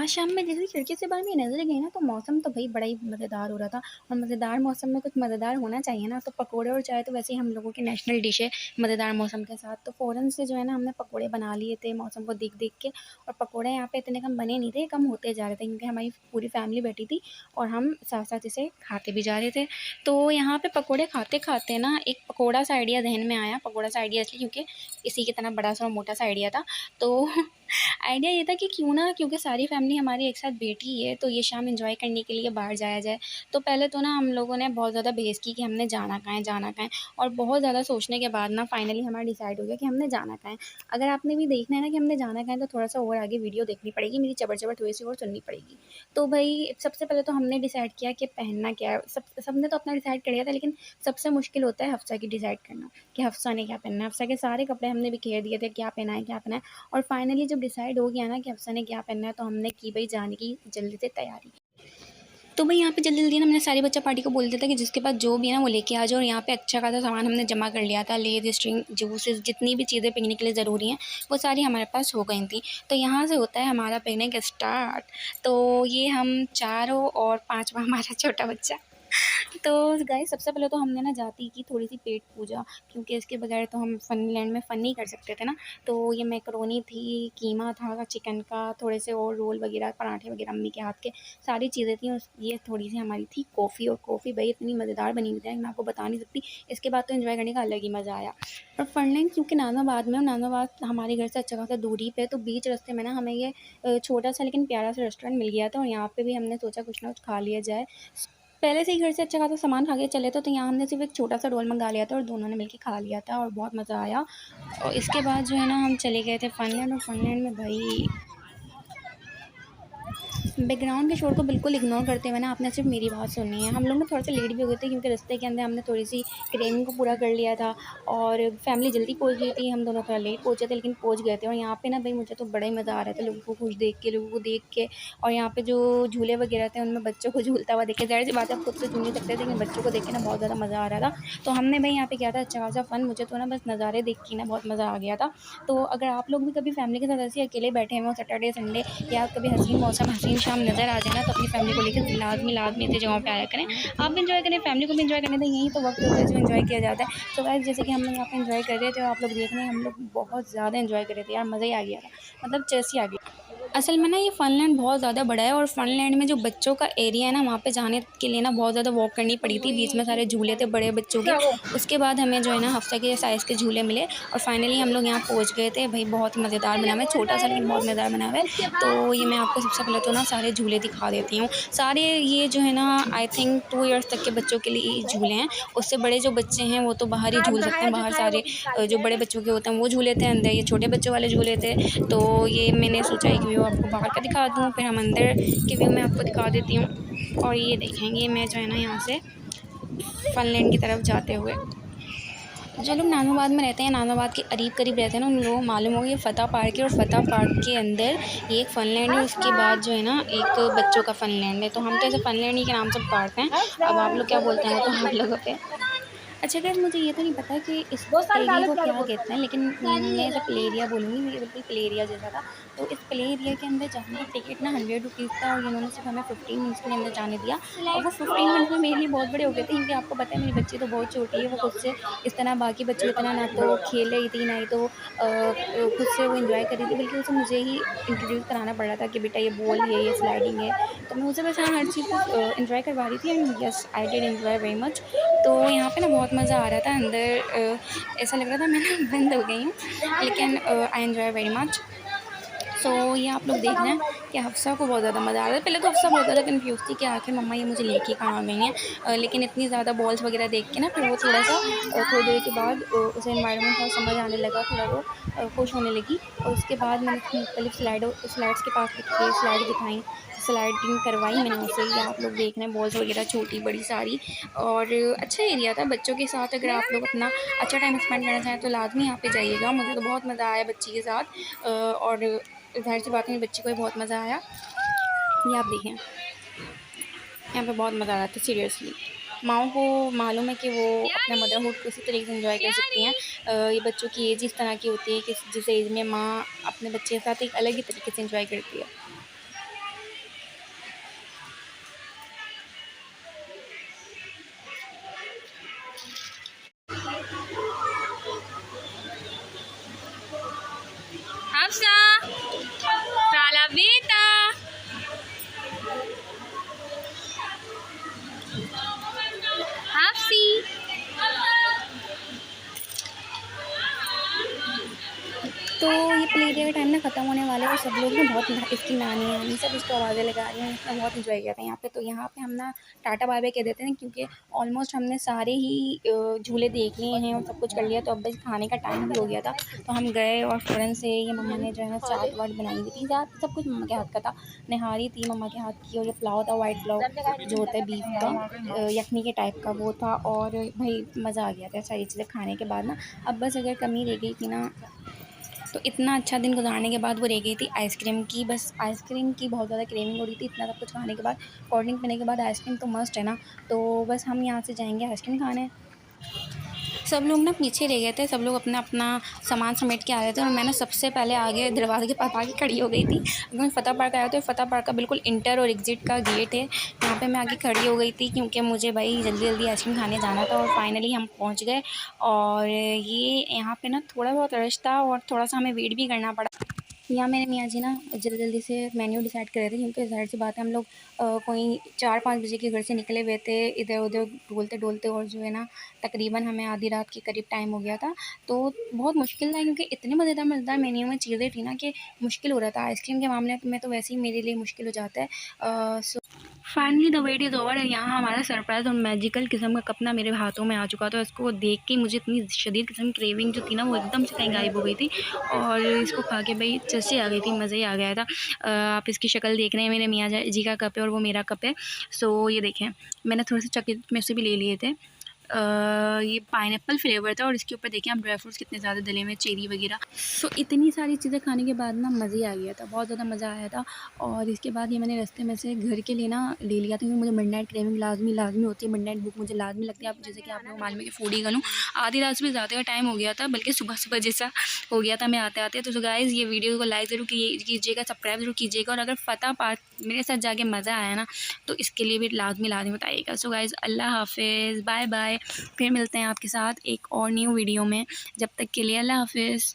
आज शाम में जैसे ही खिड़की से बाहर मेरी नज़र गई ना, तो मौसम तो भई बड़ा ही मज़ेदार हो रहा था। और मज़ेदार मौसम में कुछ मज़ेदार होना चाहिए ना, तो पकोड़े और चाय तो वैसे ही हम लोगों की नेशनल डिश है मज़ेदार मौसम के साथ। तो फ़ौरन से जो है ना, हमने पकोड़े बना लिए थे मौसम को देख-देख के। और पकोड़े यहाँ पे इतने कम बने नहीं थे, कम होते जा रहे थे क्योंकि हमारी पूरी फैमिली बैठी थी और हम साथ-साथ इसे खाते भी जा रहे थे। तो यहाँ पे पकोड़े खाते-खाते ना एक पकोड़ा सा आइडिया ज़हन में आया। पकोड़ा सा आइडिया इसलिए क्योंकि इसी की तरह बड़ा-सा और मोटा-सा आइडिया था। तो आइडिया ये था कि क्यों ना, क्योंकि सारी फैमिली हमारी एक साथ बैठी है, तो ये शाम एंजॉय करने के लिए बाहर जाया जाए। तो पहले तो ना हम लोगों ने बहुत ज़्यादा बहस की कि हमने जाना कहाँ है, जाना कहाँ है। और बहुत ज़्यादा सोचने के बाद ना फाइनली हमारा डिसाइड हो गया कि हमने जाना कहाँ है। अगर आपने भी देखना है ना कि हमने जाना कहाँ है, तो थोड़ा सा और आगे वीडियो देखनी पड़ेगी, मेरी चबर-चबर थोड़ी सी और सुननी पड़ेगी। तो भाई सबसे पहले तो हमने डिसाइड किया कि पहनना क्या है। सबने तो अपना डिसाइड कर लिया था, लेकिन सबसे मुश्किल होता है हफ्सा की डिसाइड करना कि हफ्सा ने क्या पहनना है। हफ्सा के सारे कपड़े हमने बिखेर दिए थे, क्या पहना है, क्या पहना है। और फाइनली जब डिसाइड हो गया ना कि अफ़सा ने क्या पहनना है, तो हमने की भई जाने की जल्दी से तैयारी। तो भई यहाँ पे जल्दी-जल्दी ना हमने सारी बच्चा पार्टी को बोल दिया था कि जिसके पास जो भी है ना वो लेके आ जाओ। और यहाँ पे अच्छा खासा सामान हमने जमा कर लिया था, लेज़, स्ट्रिंग, जूसेस, जितनी भी चीज़ें पिकनिक के लिए ज़रूरी हैं, वो सारी हमारे पास हो गई थी। तो यहाँ से होता है हमारा पिकनिक स्टार्ट। तो ये हम चारों और पाँचवाँ हमारा छोटा बच्चा। तो गाइस सबसे पहले तो हमने ना जाते ही की थोड़ी-सी पेट पूजा, क्योंकि इसके बगैर तो हम फ़नीलैंड में फ़न नहीं कर सकते थे ना। तो ये मैकरोनी थी, कीमा था चिकन का, थोड़े से और रोल वगैरह, पराठे वगैरह अम्मी के हाथ के, सारी चीज़ें थी। और ये थोड़ी-सी हमारी थी कॉफ़ी। और कॉफ़ी भई इतनी मज़ेदार बनी हुई थी मैं आपको बता नहीं सकती। इसके बाद तो एन्जॉय करने का अलग ही मज़ा आया। और फ़नलैंड क्योंकि नाज़ाबाद में, और नाज़ाबाद हमारे घर से अच्छा खासा दूरी पे है, तो बीच रास्ते में ना हमें ये छोटा-सा लेकिन प्यारा-सा रेस्टोरेंट मिल गया था। और यहाँ पे भी हमने सोचा कुछ ना कुछ खा लिया जाए। पहले से ही घर से अच्छा खासा सामान खा के चले थे, तो यहाँ हमने सिर्फ़ एक छोटा-सा रोल मँगा लिया था और दोनों ने मिलके खा लिया था और बहुत मज़ा आया। और इसके बाद जो है ना हम चले गए थे फ़नलैंड। और फ़नलैंड में भई बैकग्राउंड के शोर को बिल्कुल इग्नोर करते हुए ना आपने सिर्फ मेरी बात सुननी है। हम लोग ना थोड़ा सा लेट भी हो गए थे क्योंकि रास्ते के अंदर हमने थोड़ी सी क्रेविंग को पूरा कर लिया था। और फैमिली जल्दी पहुंच गई थी, हम दोनों थोड़ा लेट पहुंचे थे लेकिन पहुंच गए थे। और यहाँ पे ना भाई मुझे तो बड़ा ही मज़ा आ रहा था लोगों को खुश देख के, लोगों को देख के। और यहाँ पे जो झूले वगैरह थे उनमें बच्चों को झूलता हुआ देखे, ज़ाहिर सी बात है आप खुद से झूल नहीं सकते थे, लेकिन बच्चों को देख के ना बहुत ज़्यादा मज़ा आ रहा था। तो हमने भाई यहाँ पे किया था अच्छा खासा फ़न। मुझे तो ना बस नज़ारे देख के ना बहुत मज़ा आ गया था। तो अगर आप लोग भी कभी फैमिली के साथ ऐसे अकेले बैठे हुए हो सैटरडे संडे, या कभी हसीन मौसम हसीन शाम नज़र आ जाए ना, तो अपनी फैमिली को लेकर लाज़मी ऐसी जगहों पे आया करें। आप भी एंजॉय करें, फैमिली को भी एंजॉय करने दें, यही तो वक्त होता है जो एंजॉय किया जाता है। तो गाइस जैसे कि हम लोग यहाँ पे एंजॉय कर रहे थे और आप लोग देख रहे हैं, हम लोग बहुत ज़्यादा एंजॉय कर रहे थे यार, मज़ा ही आ गया था, मतलब चेस ही आ गई। असल में ना ये फ़नलैंड बहुत ज़्यादा बड़ा है। और फ़नलैंड में जो बच्चों का एरिया है ना, वहाँ पे जाने के लिए ना बहुत ज़्यादा वॉक करनी पड़ी थी। बीच में सारे झूले थे बड़े बच्चों के। उसके बाद हमें जो है ना हफ्ता के साइज़ के झूले मिले और फाइनली हम लोग यहाँ पहुँच गए थे। भाई बहुत मज़ेदार बना हुआ है, छोटा-सा लेकिन बहुत मज़ेदार बना हुआ है। तो ये मैं आपको सबसे पहले तो ना सारे झूले दिखा देती हूँ। सारे ये जो है ना आई थिंक 2 इयर्स तक के बच्चों के लिए ही झूले हैं। उससे बड़े जो बच्चे हैं वो तो बाहर ही झूल सकते हैं। बाहर सारे जो बड़े बच्चों के होते हैं वो झूले थे, अंदर ये छोटे बच्चों वाले झूले थे। तो ये मैंने सोचा एक व्यू आपको बाहर का दिखा दूँ, फिर हम अंदर के व्यू में आपको दिखा देती हूँ। और ये देखेंगे मैं जो है ना यहाँ से फ़नलैंड की तरफ जाते हुए, जो लोग नाज़ाबाद में रहते हैं, नाज़ाबाद के करीब रहते हैं ना, उन लोगों को मालूम होगा ये फ़तह पार्क है। और फ़तह पार्क के अंदर ये एक फ़नलैंड है, उसके बाद जो है ना एक बच्चों का फ़नलैंड है। तो हम तो ऐसे फ़नलैंड ही के नाम से पुकारते हैं। अब आप लोग क्या बोलते हैं वो तो आप लोगों पे। अच्छा गाइस मुझे ये तो नहीं पता कि इस एरिया को क्या कहते हैं, लेकिन मैं इसे प्ले एरिया बोलूँगी, ये बिल्कुल प्ले एरिया जैसा था। तो इस प्ले एरिया के अंदर जाने का टिकट ना 100 रुपीज़ था और इन्होंने सिर्फ हमें 15 मिनट्स के लिए अंदर जाने दिया। और वो 15 मिनट्स में मेरे लिए बहुत बड़े हो गए थे, क्योंकि आपको पता है मेरी बच्ची तो बहुत छोटी है, वो खुद से इस तरह बाकी बच्चों की तरह ना तो खेल रही थी, ना ही तो खुद से वो एंजॉय कर रही थी, बल्कि उसे मुझे ही इंट्रोड्यूस कराना पड़ रहा था कि बेटा ये बॉल है, ये स्लाइडिंग है। तो मैं उसे बस हाँ हर चीज़ को एंजॉय करवा रही थी। And yes I did enjoy very much. तो यहाँ पे ना बहुत मज़ा आ रहा था अंदर। ऐसा लग रहा था मैं ना बंद हो गई हूँ, लेकिन आई एन्जॉय वेरी मच। सो ये आप लोग देख रहे हैं कि हफ्सा को बहुत ज़्यादा मज़ा आ रहा है। पहले तो हफ्सा बहुत ज़्यादा कन्फ्यूज़ थी कि आखिर मम्मा ये मुझे लेके कहाँ आ गई हैं। लेकिन इतनी ज़्यादा बॉल्स वगैरह देख के ना फिर वो थोड़ा-सा थोड़ी देर के बाद उसे एनवायरनमेंट थोड़ा समझ आने लगा, थोड़ा वो खुश होने लगी। और उसके बाद मैंने उसको मुख्तलिफ़ स्लाइड्स के पास लेके स्लाइड दिखाई, स्लाइडिंग करवाई मैंने उसे। ये आप लोग देख रहे हैं बॉल्स वगैरह छोटी-बड़ी सारी। और अच्छा एरिया था बच्चों के साथ। अगर आप लोग अपना अच्छा टाइम स्पेंड करना चाहें तो लाज़मी यहाँ पे जाइएगा। मुझे तो बहुत मज़ा आया बच्ची के साथ। और ज़ाहिर-सी बात है मेरी बच्ची को भी बहुत मज़ा आया। ये आप देखें, यहाँ पे बहुत मज़ा आ रहा था सीरियसली। माँओं को मालूम है कि वो अपना मदरहुड को इसी तरीके से एंजॉय कर सकती हैं। ये बच्चों की एज इस तरह की होती है कि जिस एज में माँ अपने बच्चे के साथ एक अलग ही तरीके से एंजॉय करती है। बेटा हाफी। तो ये प्ले डे का टाइम ना ख़त्म होने वाला है और सब लोग ना बहुत इसकी नानी सब इसको आवाज़ें लगा रही हैं। इसने बहुत एंजॉय किया था यहाँ पे। तो यहाँ पे हम ना टाटा बाय बाय कह देते हैं क्योंकि ऑलमोस्ट हमने सारे ही झूले देख लिए हैं और सब कुछ कर लिया। तो अब बस खाने का टाइम भी हो गया था। तो हम गए और फ़ौरन से ये मम्मा ने जो है ना चाट वाट बनाई हुई थी। ज़्यादा सब कुछ मम्मा के हाथ का था। नहारी थी मम्मा के हाथ की और ये पुलाव था वाइट पुलाव जो होता है बीफ का यखनी के टाइप का वो था। और भाई मज़ा आ गया था सारी चीज़ें खाने के बाद ना। अब बस अगर कमी रह गई थी ना, तो इतना अच्छा दिन गुजारने के बाद वो रह गई थी आइसक्रीम की। बस आइसक्रीम की बहुत ज़्यादा क्रेविंग हो रही थी। इतना सब कुछ खाने के बाद, कोल्ड ड्रिंक पीने के बाद आइसक्रीम तो मस्ट है ना। तो बस हम यहाँ से जाएंगे आइसक्रीम खाने। सब लोग ना पीछे रह गए थे। सब लोग अपना अपना सामान समेट के आ रहे थे और मैं ना सबसे पहले आगे दरवाजे के पास आके खड़ी हो गई थी क्योंकि फतेह पार्क आया था। फतेह पार्क का बिल्कुल इंटर और एग्ज़िट का गेट है, यहाँ पे मैं आगे खड़ी हो गई थी क्योंकि मुझे भाई जल्दी जल्दी आइसक्रीम खाने जाना था। और फाइनली हम पहुँच गए। और ये यहाँ पे ना थोड़ा बहुत रश था और थोड़ा सा हमें वेट भी करना पड़ा। यहाँ मेरे मियाँ जी ना जल्दी जल्दी से मेन्यू डिसाइड कर रहे थे क्योंकि ज़ाहिर सी बात है हम लोग कोई 4-5 बजे के घर से निकले हुए थे इधर उधर डोलते डोलते। और जो है ना तकरीबन हमें आधी रात के करीब टाइम हो गया था। तो बहुत मुश्किल था क्योंकि इतने मज़ेदार मज़ेदार मेन्यू में चीज़ें थी ना कि मुश्किल हो रहा था। आइसक्रीम के मामले में तो वैसे ही मेरे लिए मुश्किल हो जाता है। So finally the wait is over. यहाँ हमारा सरप्राइज़ और मैजिकल किस्म का कप ना मेरे हाथों में आ चुका था। इसको देख के मुझे इतनी शदीद किस्म की क्रेविंग जो थी ना वो एकदम से कहीं गायब हो गई थी। और इसको खा के भाई चस्सी आ गई थी, मज़ा ही आ गया था। आप इसकी शक्ल देख रहे हैं, मेरे मियाँ जी का कप है और वो मेरा कप है। सो ये देखें, मैंने थोड़े से चॉकलेट में से भी ले लिए थे। ये पाइनएप्पल फ्लेवर था और इसके ऊपर देखिए आप ड्राई फ्रूट्स कितने ज़्यादा डले हुए, चेरी वगैरह। सो इतनी सारी चीज़ें खाने के बाद ना मज़े आ गया था, बहुत ज़्यादा मज़ा आया था। और इसके बाद ये मैंने रास्ते में से घर के लिए ना ले लिया था क्योंकि मुझे मिडनाइट क्रेविंग लाज़मी होती है। मिडनाइट भूख मुझे लाज़मी लगती है। आप जैसे कि आप लोग मालूम है कि फूडी गर्ल हूँ। आधी रात से भी ज़्यादा का टाइम हो गया था, बल्कि सुबह जैसा हो गया था मैं आते-आते। तो गाइज़ ये वीडियो को लाइक ज़रूर कीजिएगा, सब्सक्राइब ज़रूर कीजिएगा। और अगर फतेह पार्क मेरे साथ जाके मज़ा आया ना तो इसके लिए भी लाज़मी बताइएगा। सो गाइज़ अल्लाह हाफ़िज़, बाय बाय। फिर मिलते हैं आपके साथ एक और न्यू वीडियो में। जब तक के लिए अल्लाह हाफ़िज़।